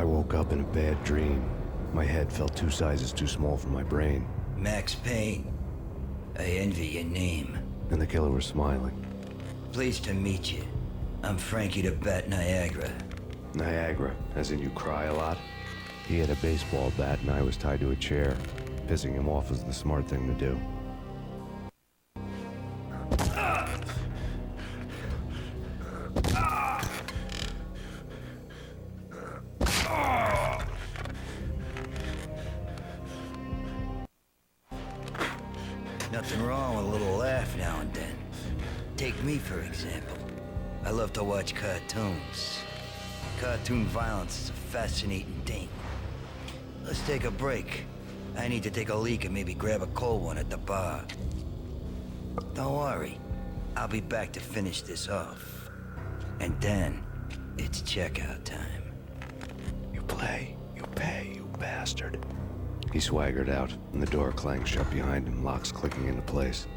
I woke up in a bad dream. My head felt 2 sizes too small for my brain. Max Payne. I envy your name. And the killer was smiling. Pleased to meet you. I'm Frankie the Bat Niagara. Niagara, as in you cry a lot? He had a baseball bat and I was tied to a chair. Pissing him off was the smart thing to do. Nothing wrong with a little laugh now and then. Take me, for example. I love to watch cartoons. Cartoon violence is a fascinating thing. Let's take a break. I need to take a leak and maybe grab a cold one at the bar. Don't worry. I'll be back to finish this off. And then, it's checkout time. You play, you pay, you bastard. He swaggered out, and the door clanged shut behind him, locks clicking into place.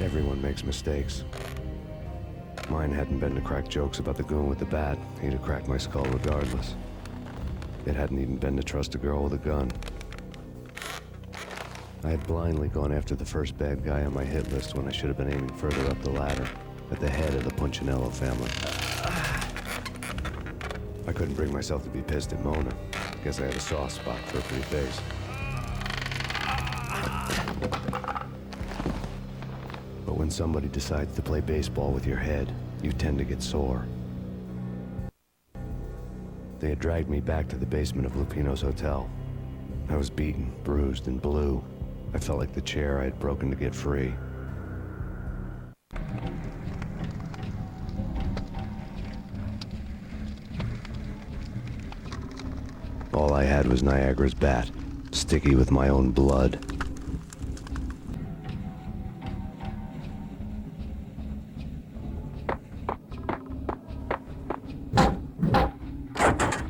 Everyone makes mistakes. Mine hadn't been to crack jokes about the goon with the bat. He'd have cracked my skull regardless. It hadn't even been to trust a girl with a gun. I had blindly gone after the first bad guy on my hit list when I should have been aiming further up the ladder, at the head of the Punchinello family. I couldn't bring myself to be pissed at Mona. Guess I had a soft spot for a pretty face. But when somebody decides to play baseball with your head, you tend to get sore. They had dragged me back to the basement of Lupino's hotel. I was beaten, bruised, and blue. I felt like the chair I had broken to get free. All I had was Niagara's bat, sticky with my own blood.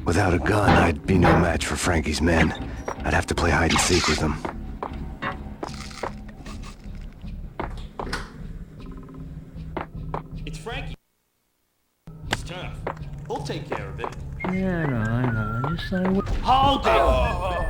Without a gun, I'd be no match for Frankie's men. I'd have to play hide and seek with them. It's Frankie. It's tough. We'll take care of it. Yeah, I know. Yes, I will. Hold it!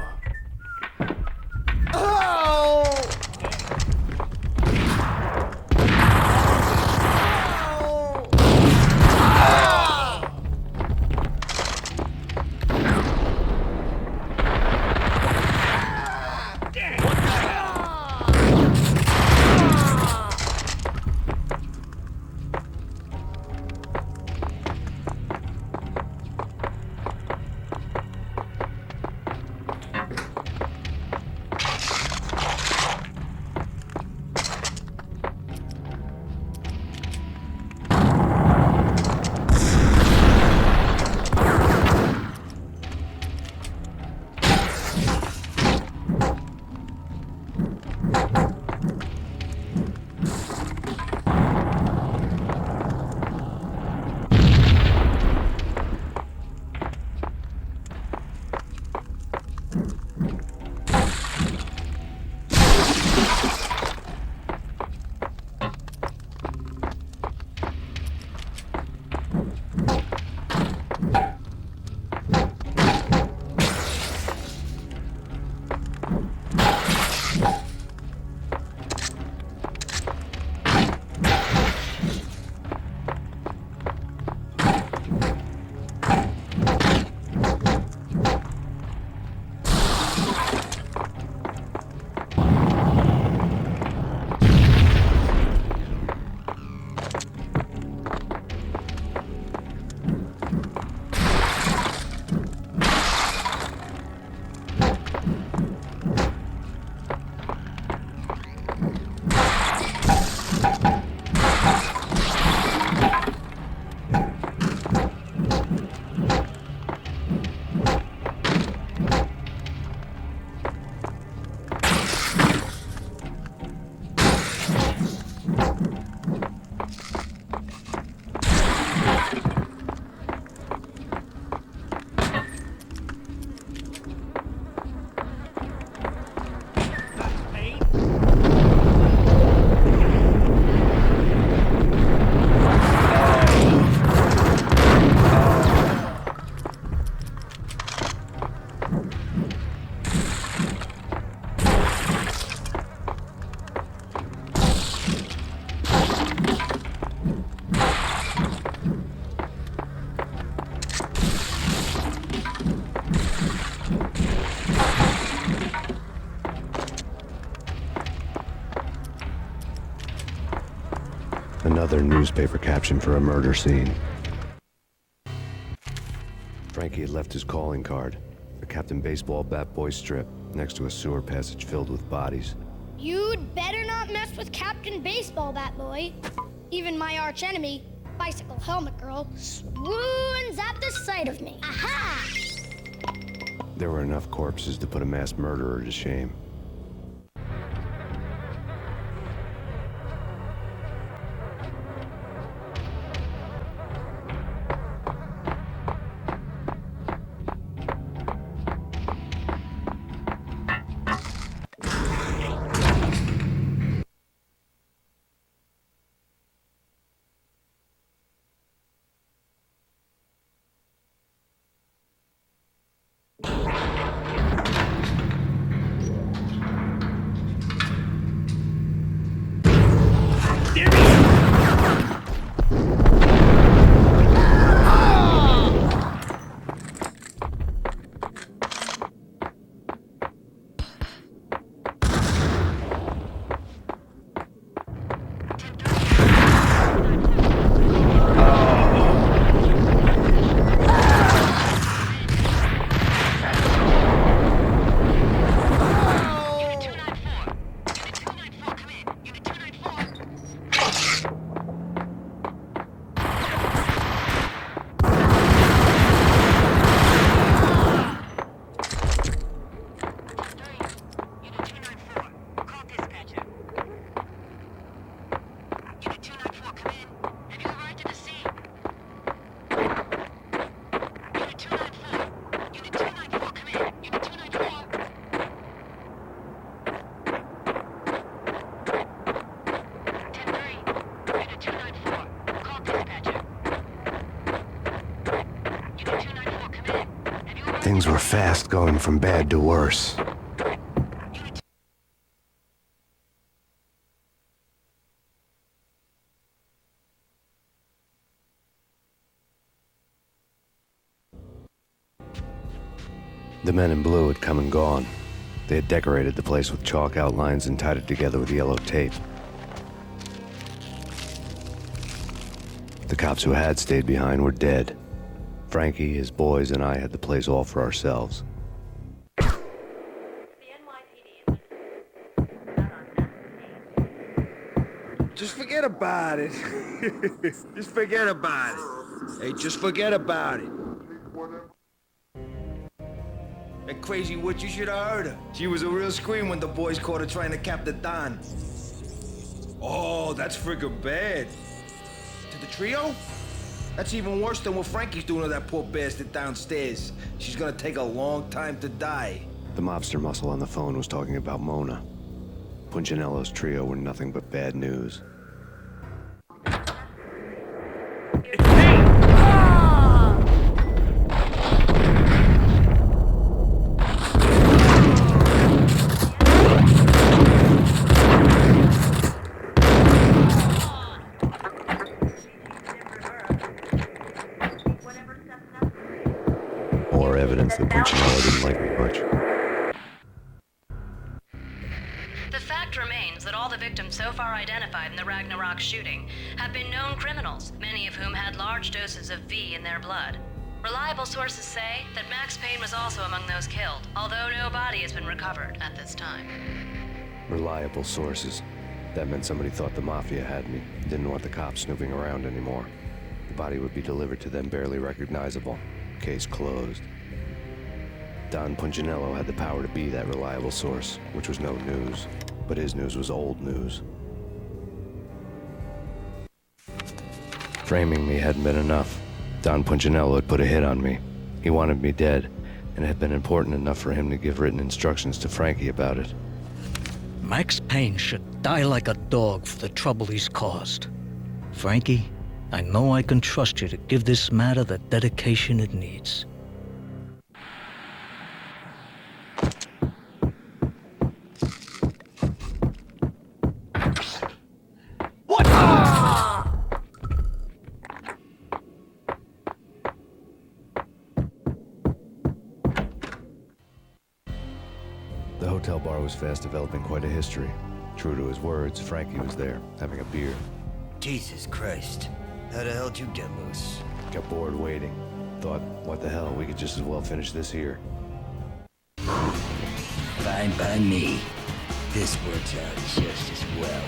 another newspaper caption for a murder scene. Frankie had left his calling card, a Captain Baseball bat boy strip, next to a sewer passage filled with bodies. You'd better not mess with Captain Baseball Bat Boy. Even my archenemy, Bicycle Helmet Girl, swoons at the sight of me. Aha! There were enough corpses to put a mass murderer to shame. Things were fast going from bad to worse. The men in blue had come and gone. They had decorated the place with chalk outlines and tied it together with yellow tape. The cops who had stayed behind were dead. Frankie, his boys, and I had the place all for ourselves. Just forget about it. Just forget about it. Hey, just forget about it. That crazy witch, you should have heard her. She was a real scream when the boys caught her trying to cap the Don. Oh, that's friggin' bad. To the trio? That's even worse than what Frankie's doing to that poor bastard downstairs. She's gonna take a long time to die. The mobster muscle on the phone was talking about Mona. Punchinello's trio were nothing but bad news. More evidence that Punchinello didn't like me much. The fact remains that all the victims so far identified in the Ragnarok shooting have been known criminals, many of whom had large doses of V in their blood. Reliable sources say that Max Payne was also among those killed, although no body has been recovered at this time. Reliable sources. That meant somebody thought the mafia had me, didn't want the cops snooping around anymore. The body would be delivered to them barely recognizable. Case closed. Don Punchinello had the power to be that reliable source, which was no news. But his news was old news. Framing me hadn't been enough. Don Punchinello had put a hit on me. He wanted me dead, and it had been important enough for him to give written instructions to Frankie about it. Max Payne should die like a dog for the trouble he's caused. Frankie, I know I can trust you to give this matter the dedication it needs. What? The hotel bar was fast developing quite a history. True to his words, Frankie was there, having a beer. Jesus Christ. How the hell'd you get loose? Got bored waiting. Thought, what the hell, we could just as well finish this here. Fine by me. This works out just as well.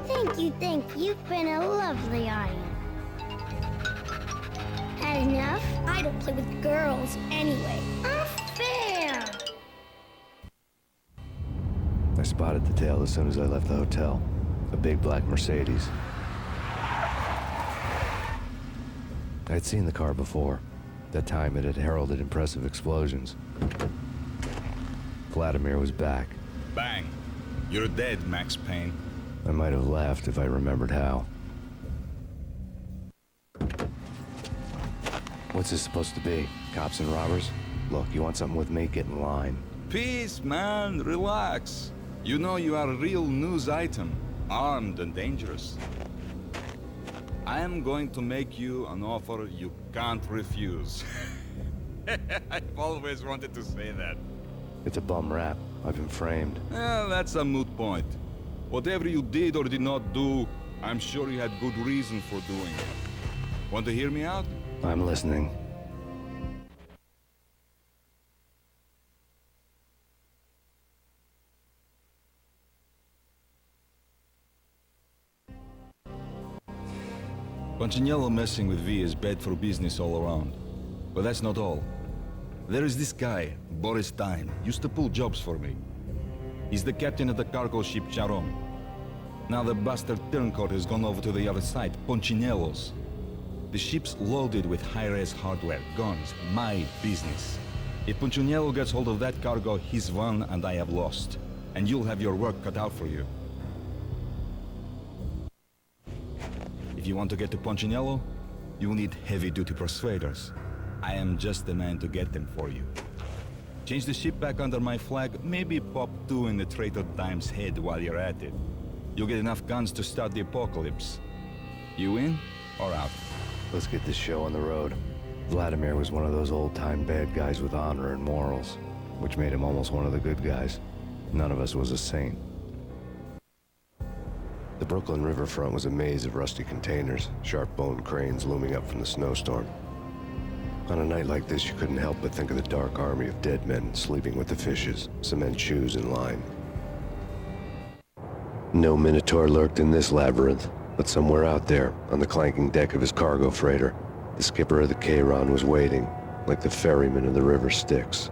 Thank you. You've been a lovely audience. Had enough? I don't play with girls anyway. Unfair! I spotted the tail as soon as I left the hotel. A big black Mercedes. I'd seen the car before. That time it had heralded impressive explosions. Vladimir was back. Bang. You're dead, Max Payne. I might have laughed if I remembered how. What's this supposed to be? Cops and robbers? Look, you want something with me? Get in line. Peace, man. Relax. You know you are a real news item. Armed and dangerous. I am going to make you an offer you can't refuse. I've always wanted to say that. It's a bum rap. I've been framed. Well, that's a moot point. Whatever you did or did not do, I'm sure you had good reason for doing it. Want to hear me out? I'm listening. Punchinello messing with V is bad for business all around. But that's not all. There is this guy, Boris Stein, used to pull jobs for me. He's the captain of the cargo ship Charon. Now the bastard turncoat has gone over to the other side, Punchinello's. The ship's loaded with high-res hardware, guns, my business. If Punchinello gets hold of that cargo, he's won and I have lost. And you'll have your work cut out for you. If you want to get to Punchinello, you'll need heavy-duty persuaders. I am just the man to get them for you. Change the ship back under my flag, maybe pop 2 in the Traitor Time's head while you're at it. You'll get enough guns to start the apocalypse. You in or out? Let's get this show on the road. Vladimir was one of those old-time bad guys with honor and morals, which made him almost one of the good guys. None of us was a saint. The Brooklyn riverfront was a maze of rusty containers, sharp-boned cranes looming up from the snowstorm. On a night like this, you couldn't help but think of the dark army of dead men sleeping with the fishes, cement shoes in line. No Minotaur lurked in this labyrinth, but somewhere out there, on the clanking deck of his cargo freighter, the skipper of the Chiron was waiting, like the ferryman of the river Styx.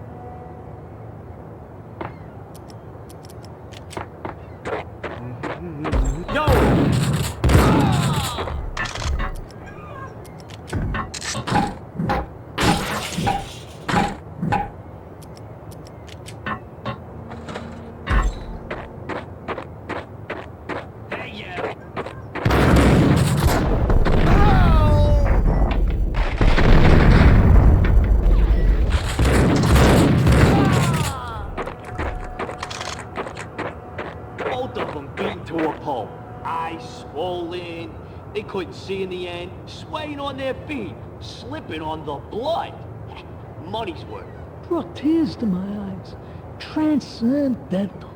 They couldn't see in the end, swaying on their feet, slipping on the blood. Money's worth. Brought tears to my eyes. Transcendental.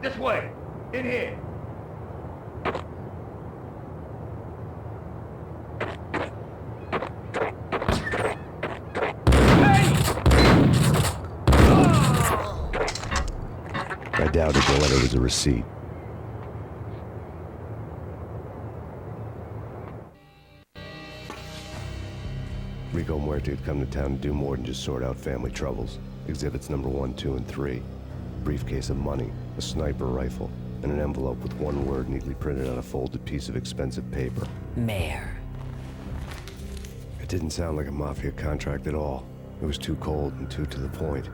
This way. In here. I doubted the letter was a receipt. Rico Muerte had come to town to do more than just sort out family troubles. Exhibits number 1, 2, and 3. Briefcase of money, a sniper rifle, and an envelope with one word neatly printed on a folded piece of expensive paper. Mayor. It didn't sound like a mafia contract at all. It was too cold and too to the point.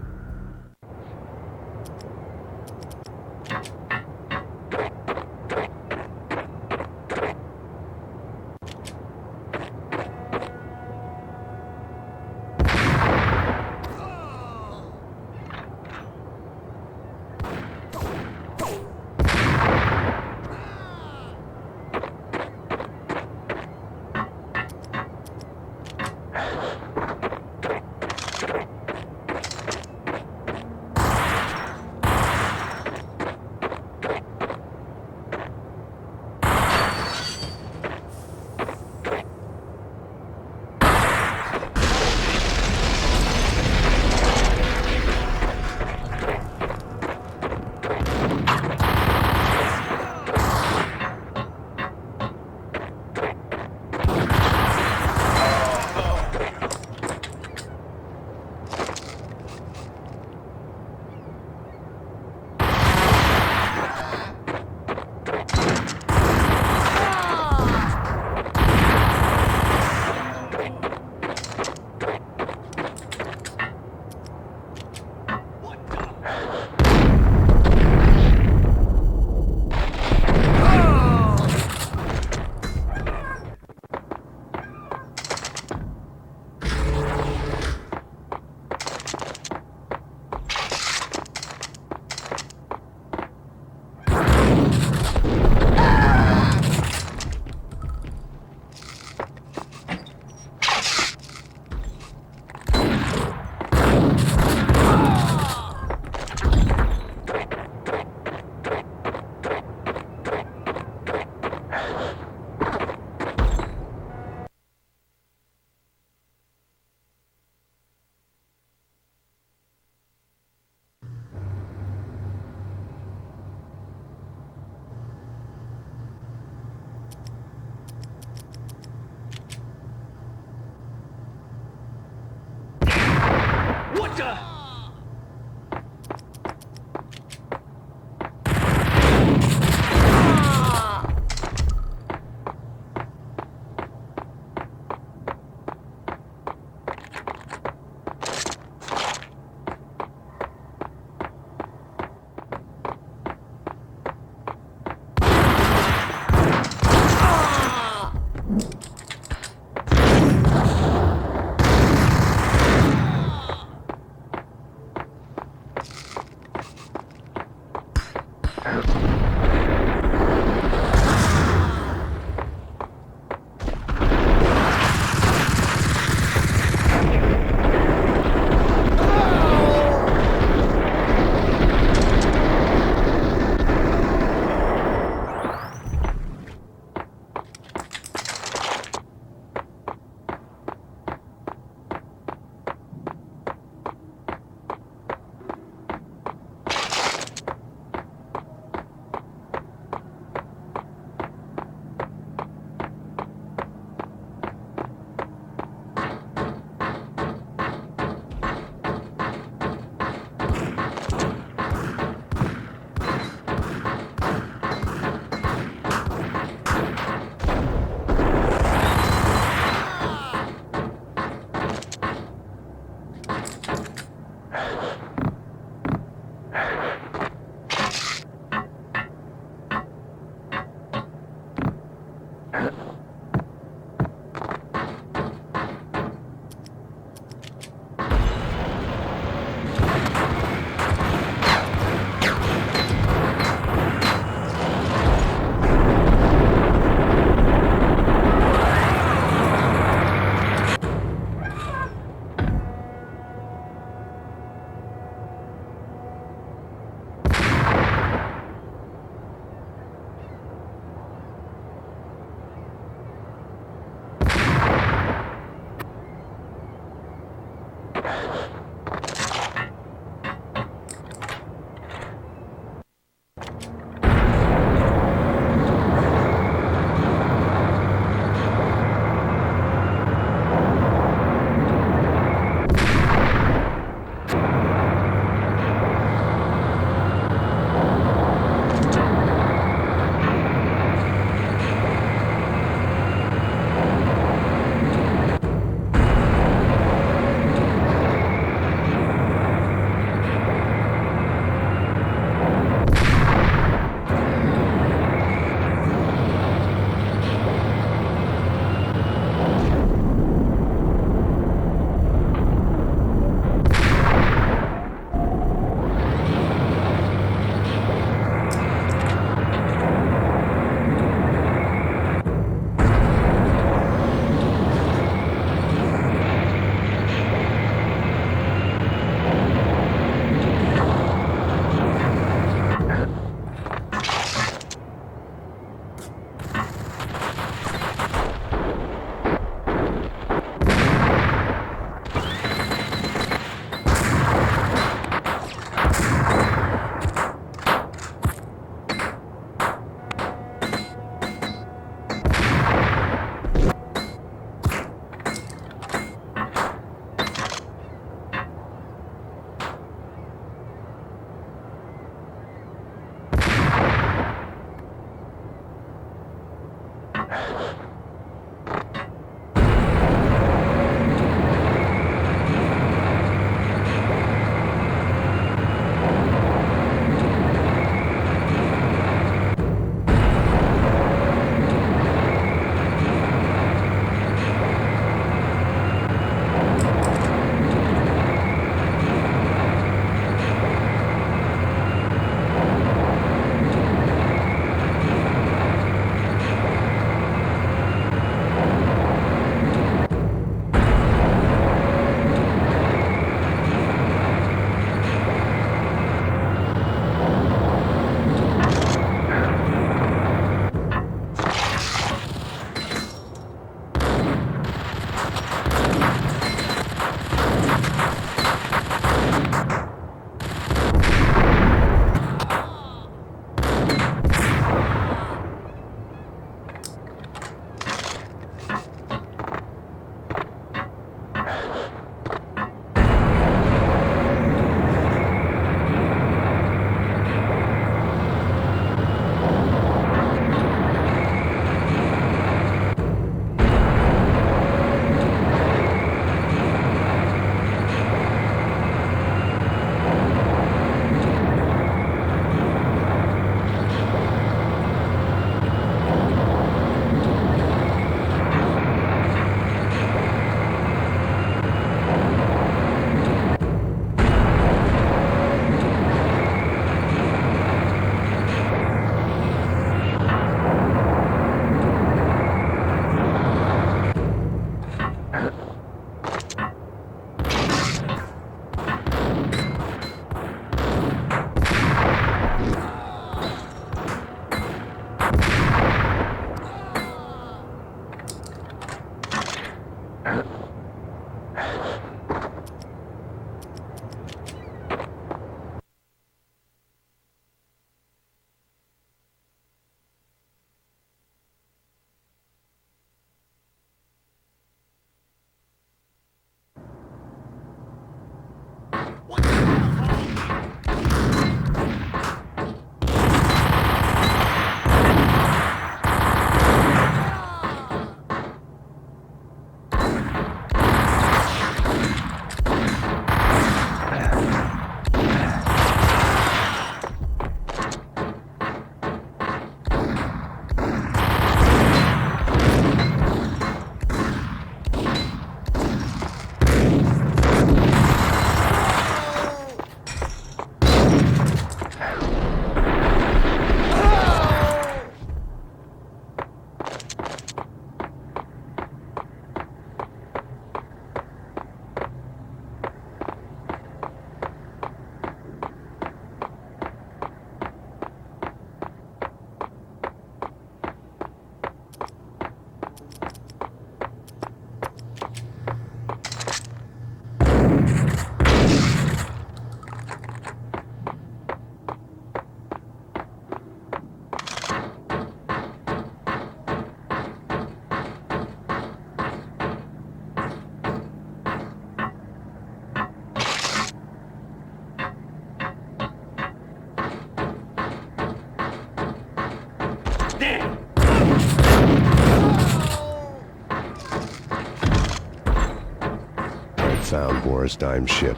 Found Boris Dime's ship.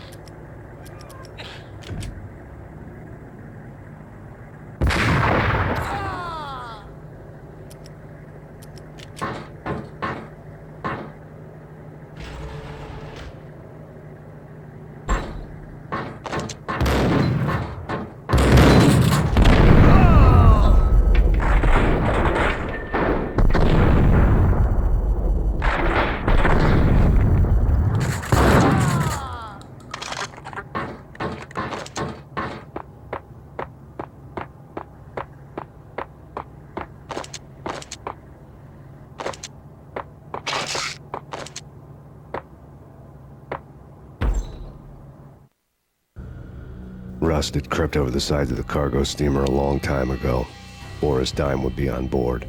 Rust had crept over the sides of the cargo steamer a long time ago. Boris Dime would be on board.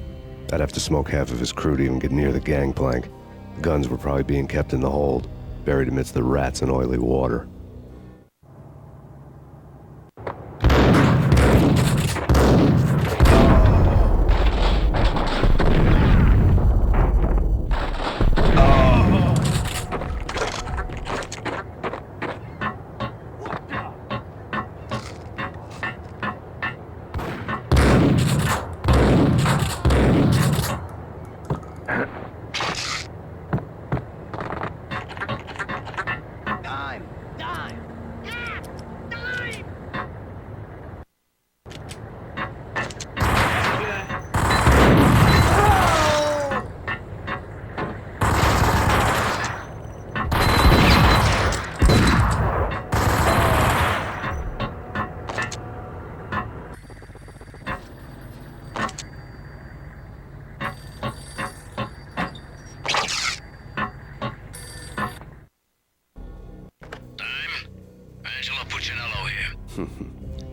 I'd have to smoke half of his crew to even get near the gangplank. The guns were probably being kept in the hold, buried amidst the rats and oily water.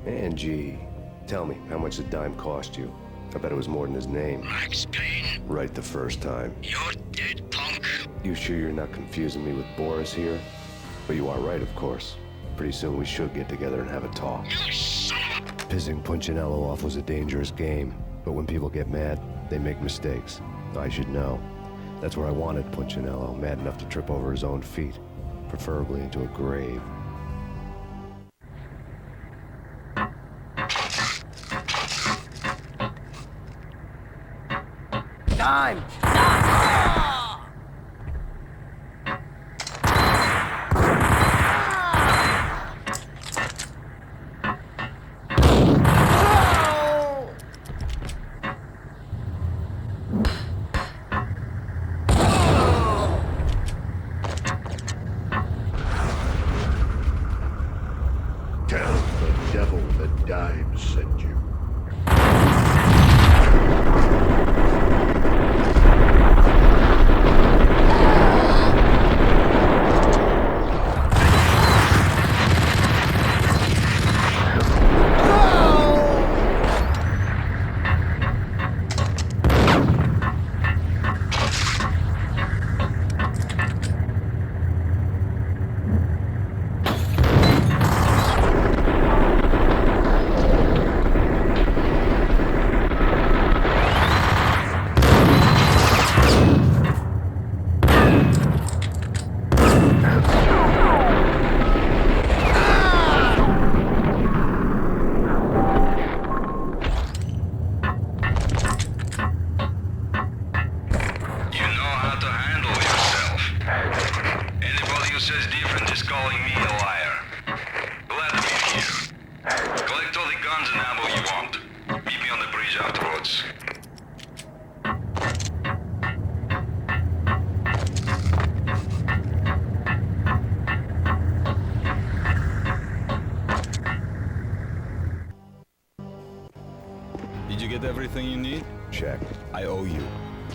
Angie, tell me, how much did Dime cost you? I bet it was more than his name. Max Payne, Right the first time. you're dead, punk. You sure you're not confusing me with Boris here? But you are right, of course. Pretty soon we should get together and have a talk. You son of a... Pissing Punchinello off was a dangerous game, but when people get mad, they make mistakes. I should know. That's where I wanted Punchinello, mad enough to trip over his own feet, preferably into a grave. Time! Tell the devil that Dime sent you. says different is calling me a liar. Glad to be here. Collect all the guns and ammo you want. Meet me on the bridge afterwards. Did you get everything you need? Check. I owe you.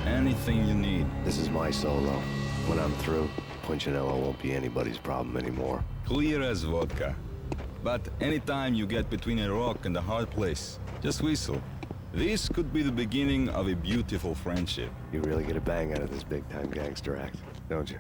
Anything you need. This is my solo. When I'm through, Punchinello won't be anybody's problem anymore. Clear as vodka. But anytime you get between a rock and a hard place, just whistle. This could be the beginning of a beautiful friendship. You really get a bang out of this big-time gangster act, don't you?